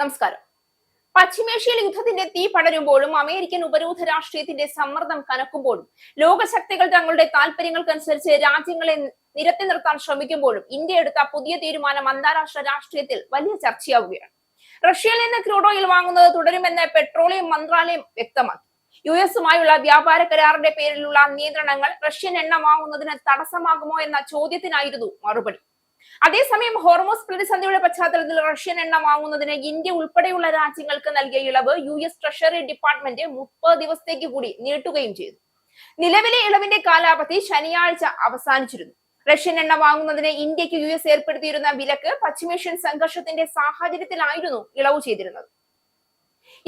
നമസ്കാരം. പശ്ചിമേഷ്യയിൽ യുദ്ധത്തിന്റെ തീ പടരുമ്പോഴും അമേരിക്കൻ ഉപരോധ രാഷ്ട്രീയത്തിന്റെ സമ്മർദ്ദം കനക്കുമ്പോഴും ലോകശക്തികൾ തങ്ങളുടെ താല്പര്യങ്ങൾക്കനുസരിച്ച് രാജ്യങ്ങളെ നിരത്തി നിർത്താൻ ശ്രമിക്കുമ്പോഴും ഇന്ത്യ എടുത്ത പുതിയ തീരുമാനം അന്താരാഷ്ട്ര രാഷ്ട്രീയത്തിൽ വലിയ ചർച്ചയാവുകയാണ്. റഷ്യയിൽ നിന്ന് ക്രൂഡ് ഓയിൽ വാങ്ങുന്നത് തുടരുമെന്ന് പെട്രോളിയം മന്ത്രാലയം വ്യക്തമാക്കി. യുഎസുമായുള്ള വ്യാപാര കരാറിന്റെ പേരിലുള്ള നിയന്ത്രണങ്ങൾ റഷ്യൻ എണ്ണ വാങ്ങുന്നതിന് തടസ്സമാകുമോ എന്ന ചോദ്യത്തിനായിരുന്നു മറുപടി. അതേസമയം ഹോർമോസ് പ്രതിസന്ധിയുടെ പശ്ചാത്തലത്തിൽ റഷ്യൻ എണ്ണ വാങ്ങുന്നതിന് ഇന്ത്യ ഉൾപ്പെടെയുള്ള രാജ്യങ്ങൾക്ക് നൽകിയ ഇളവ് യുഎസ് ട്രഷറി ഡിപ്പാർട്ട്മെന്റ് 30 ദിവസത്തേക്ക് കൂടി നീട്ടുകയും ചെയ്തു. നിലവിലെ ഇളവിന്റെ കാലാവധി ശനിയാഴ്ച അവസാനിച്ചിരുന്നു. റഷ്യൻ എണ്ണ വാങ്ങുന്നതിന് ഇന്ത്യക്ക് യുഎസ് ഏർപ്പെടുത്തിയിരുന്ന വിലക്ക് പശ്ചിമേഷ്യൻ സംഘർഷത്തിന്റെ സാഹചര്യത്തിലായിരുന്നു ഇളവ് ചെയ്തിരുന്നത്.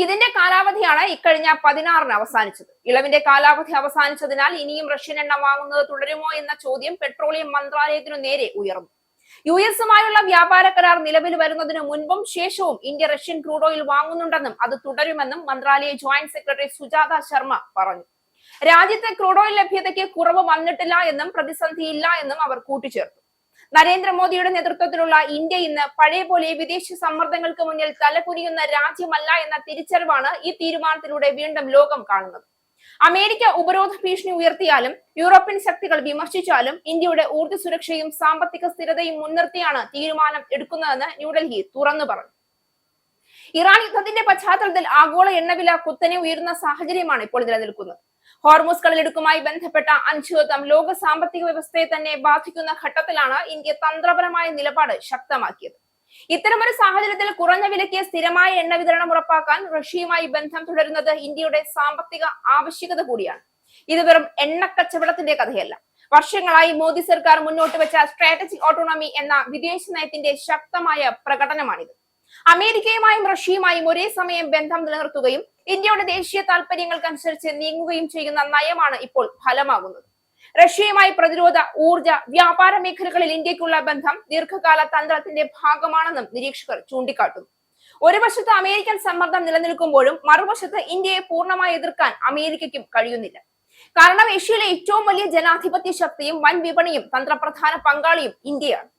ഇതിന്റെ കാലാവധിയാണ് ഇക്കഴിഞ്ഞ 16-ന് അവസാനിച്ചത്. ഇളവിന്റെ കാലാവധി അവസാനിച്ചതിനാൽ ഇനിയും റഷ്യൻ എണ്ണ വാങ്ങുന്നത് തുടരുമോ എന്ന ചോദ്യം പെട്രോളിയം മന്ത്രാലയത്തിനു നേരെ ഉയർന്നു. യുഎസുമായുള്ള വ്യാപാര കരാർ നിലവിൽ വരുന്നതിന് മുൻപും ശേഷവും ഇന്ത്യ റഷ്യൻ ക്രൂഡ് ഓയിൽ വാങ്ങുന്നുണ്ടെന്നും അത് തുടരുമെന്നും മന്ത്രാലയ ജോയിന്റ് സെക്രട്ടറി സുജാത ശർമ്മ പറഞ്ഞു. രാജ്യത്തെ ക്രൂഡ് ഓയിൽ ലഭ്യതയ്ക്ക് കുറവ് വന്നിട്ടില്ല എന്നും പ്രതിസന്ധിയില്ല എന്നും അവർ കൂട്ടിച്ചേർത്തു. നരേന്ദ്രമോദിയുടെ നേതൃത്വത്തിലുള്ള ഇന്ത്യ ഇന്ന് പഴയ പോലെ വിദേശ സമ്മർദ്ദങ്ങൾക്ക് മുന്നിൽ തലകുനിയുന്ന രാജ്യമല്ല എന്ന തിരിച്ചറിവാണ് ഈ തീരുമാനത്തിലൂടെ വീണ്ടും ലോകം കാണുന്നത്. അമേരിക്ക ഉപരോധ ഭീഷണി ഉയർത്തിയാലും യൂറോപ്യൻ ശക്തികൾ വിമർശിച്ചാലും ഇന്ത്യയുടെ ഊർജ്ജ സുരക്ഷയും സാമ്പത്തിക സ്ഥിരതയും മുൻനിർത്തിയാണ് തീരുമാനം എടുക്കുന്നതെന്ന് ന്യൂഡൽഹി തുറന്നു പറഞ്ഞു. ഇറാൻ യുദ്ധത്തിന്റെ പശ്ചാത്തലത്തിൽ ആഗോള എണ്ണവില കുത്തനെ ഉയരുന്ന സാഹചര്യമാണ് ഇപ്പോൾ നിലനിൽക്കുന്നത്. ഹോർമൂസ് കടലിടുക്കുമായി ബന്ധപ്പെട്ട അനിശ്ചിതത്വം ലോക സാമ്പത്തിക വ്യവസ്ഥയെ തന്നെ ബാധിക്കുന്ന ഘട്ടത്തിലാണ് ഇന്ത്യ തന്ത്രപരമായ നിലപാട് ശക്തമാക്കിയത്. ഇത്തരമൊരു സാഹചര്യത്തിൽ കുറഞ്ഞ വിലയ്ക്ക് സ്ഥിരമായ എണ്ണ വിതരണം ഉറപ്പാക്കാൻ റഷ്യയുമായി ബന്ധം തുടരുന്നത് ഇന്ത്യയുടെ സാമ്പത്തിക ആവശ്യകത കൂടിയാണ്. ഇത് വെറും എണ്ണ കച്ചവടത്തിന്റെ കഥയല്ല. വർഷങ്ങളായി മോദി സർക്കാർ മുന്നോട്ട് വെച്ച സ്ട്രാറ്റജിക് ഓട്ടോണമി എന്ന വിദേശ നയത്തിന്റെ ശക്തമായ പ്രകടനമാണിത്. അമേരിക്കയുമായും റഷ്യയുമായും ഒരേ സമയം ബന്ധം നിലനിർത്തുകയും ഇന്ത്യയുടെ ദേശീയ താല്പര്യങ്ങൾക്കനുസരിച്ച് നീങ്ങുകയും ചെയ്യുന്ന നയമാണ് ഇപ്പോൾ ഫലമാകുന്നത്. റഷ്യയുമായി പ്രതിരോധ, ഊർജ, വ്യാപാര മേഖലകളിൽ ഇന്ത്യക്കുള്ള ബന്ധം ദീർഘകാല തന്ത്രത്തിന്റെ ഭാഗമാണെന്നും നിരീക്ഷകർ ചൂണ്ടിക്കാട്ടുന്നു. ഒരു വശത്ത് അമേരിക്കൻ സമ്മർദ്ദം നിലനിൽക്കുമ്പോഴും മറുവശത്ത് ഇന്ത്യയെ പൂർണ്ണമായി എതിർക്കാൻ അമേരിക്കയ്ക്കും കഴിയുന്നില്ല. കാരണം ഏഷ്യയിലെ ഏറ്റവും വലിയ ജനാധിപത്യ ശക്തിയും വൻ വിപണിയും തന്ത്രപ്രധാന പങ്കാളിയും ഇന്ത്യയാണ്.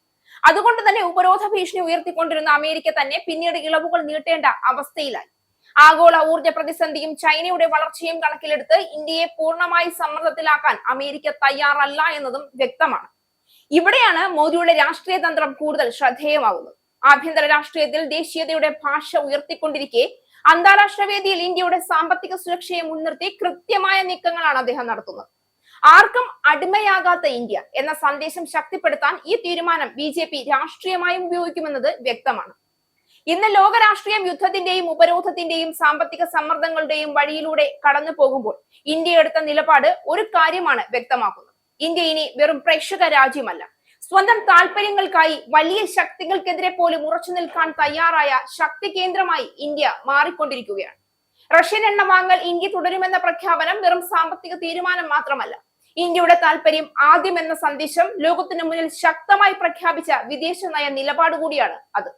അതുകൊണ്ട് തന്നെ ഉപരോധ ഭീഷണി ഉയർത്തിക്കൊണ്ടിരുന്ന അമേരിക്ക തന്നെ പിന്നീട് ഇളവുകൾ നീട്ടേണ്ട അവസ്ഥയിലായി. ആഗോള ഊർജ്ജ പ്രതിസന്ധിയും ചൈനയുടെ വളർച്ചയും കണക്കിലെടുത്ത് ഇന്ത്യയെ പൂർണ്ണമായി സമ്മർദ്ദത്തിലാക്കാൻ അമേരിക്ക തയ്യാറല്ല എന്നതും വ്യക്തമാണ്. ഇവിടെയാണ് മോദിയുടെ രാഷ്ട്രീയ തന്ത്രം കൂടുതൽ ശ്രദ്ധേയമാകുന്നത്. ആഭ്യന്തര രാഷ്ട്രീയത്തിൽ ദേശീയതയുടെ ഭാഷ ഉയർത്തിക്കൊണ്ടിരിക്കെ അന്താരാഷ്ട്ര വേദിയിൽ ഇന്ത്യയുടെ സാമ്പത്തിക സുരക്ഷയെ മുൻനിർത്തി കൃത്യമായ നീക്കങ്ങളാണ് അദ്ദേഹം നടത്തുന്നത്. ആർക്കും അടിമയാകാത്ത ഇന്ത്യ എന്ന സന്ദേശം ശക്തിപ്പെടുത്താൻ ഈ തീരുമാനം ബിജെപി രാഷ്ട്രീയമായും ഉപയോഗിക്കുമെന്നത് വ്യക്തമാണ്. ഇന്ന് ലോക രാഷ്ട്രീയം യുദ്ധത്തിന്റെയും ഉപരോധത്തിന്റെയും സാമ്പത്തിക സമ്മർദ്ദങ്ങളുടെയും വഴിയിലൂടെ കടന്നു പോകുമ്പോൾ ഇന്ത്യ എടുത്ത നിലപാട് ഒരു കാര്യമാണ് വ്യക്തമാക്കുന്നത്. ഇന്ത്യ ഇനി വെറും പ്രേക്ഷക രാജ്യമല്ല. സ്വന്തം താല്പര്യങ്ങൾക്കായി വലിയ ശക്തികൾക്കെതിരെ പോലും ഉറച്ചു നിൽക്കാൻ തയ്യാറായ ശക്തി കേന്ദ്രമായി ഇന്ത്യ മാറിക്കൊണ്ടിരിക്കുകയാണ്. റഷ്യൻ എണ്ണ വാങ്ങൽ ഇന്ത്യ തുടരുമെന്ന പ്രഖ്യാപനം വെറും സാമ്പത്തിക തീരുമാനം മാത്രമല്ല. ഇന്ത്യയുടെ താല്പര്യം ആദ്യം എന്ന സന്ദേശം ലോകത്തിനു മുന്നിൽ ശക്തമായി പ്രഖ്യാപിച്ച വിദേശ നയ നിലപാട് കൂടിയാണ് അത്.